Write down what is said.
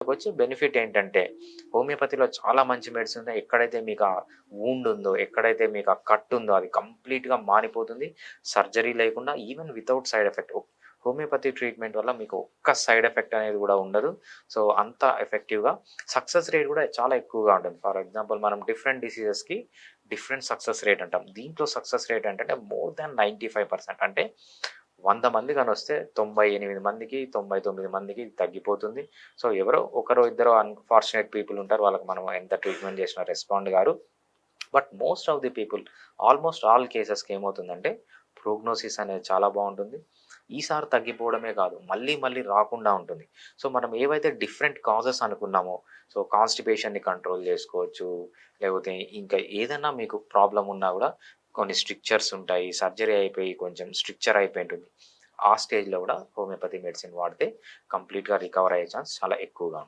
వచ్చి బెనిఫిట్ ఏంటంటే, హోమియోపతిలో చాలా మంచి మెడిసిన్స్ ఉన్నాయి. ఎక్కడైతే మీకు ఆ వూండ్ ఉందో, ఎక్కడైతే మీకు ఆ కట్ ఉందో అది కంప్లీట్‌గా మానిపోతుంది. సర్జరీ లేకుండా even without side effect. Homeopathy treatment వల్ల మీకు ఒక్క సైడ్ ఎఫెక్ట్ అనేది గూడా ఉండదు. సో, అంత ఎఫెక్టివ్‌గా సక్సెస్ రేట్ గూడా చాలా ఎక్కువగా ఉంటుంది. ఫర్ ఎగ్జాంపుల్ మనం డిఫరెంట్ డిసీజెస్‌కి డిఫరెంట్ సక్సెస్ రేట్ అంటాం. దీంట్లో సక్సెస్ రేట్ ఏంటంటే మోర్ థాన్ 95% అంటే 100 మంది గానొస్తే 98 మందికి, 99 మందికి తగ్గిపోతుంది. సో, ఎవరో ఒకరో ఇద్దరో అన్‌ఫార్చునేట్ పీపుల్ ఉంటారు. వాళ్ళకి మనం ఎంత ట్రీట్మెంట్ చేసినా రెస్పాండ్ గారు. But most of the people almost all కేసెస్‌కి ఏమవుతుందంటే ప్రోగ్నోసిస్ అనేది చాలా బావుంటుంది. ఈసారి తగ్గిపోవడమే కాదు, మళ్ళీ మళ్ళీ రాకుండా ఉంటుంది. సో, మనం ఏవైతే డిఫరెంట్ కాజెస్ అనుకున్నామో, సో, కాన్‌స్టిపేషన్‌ని కంట్రోల్ చేసుకోవచ్చు. లేకపోతే ఇంకా ఏదన్నా మీకు ప్రాబ్లమ్ ఉన్నా గూడా కొన్ని స్ట్రిక్చర్స్ ఉంటాయి. సర్జరీ అయిపోయి కొంచెం స్ట్రిక్చర్ అయిపోయి ఉంటుంది. ఆ స్టేజ్‌లో గూడా హోమియోపతి మెడిసిన్ వాడితే కంప్లీట్‌గా రికవర్ అయ్యే ఛాన్స్ చాలా ఎక్కువగా ఉంటుంది.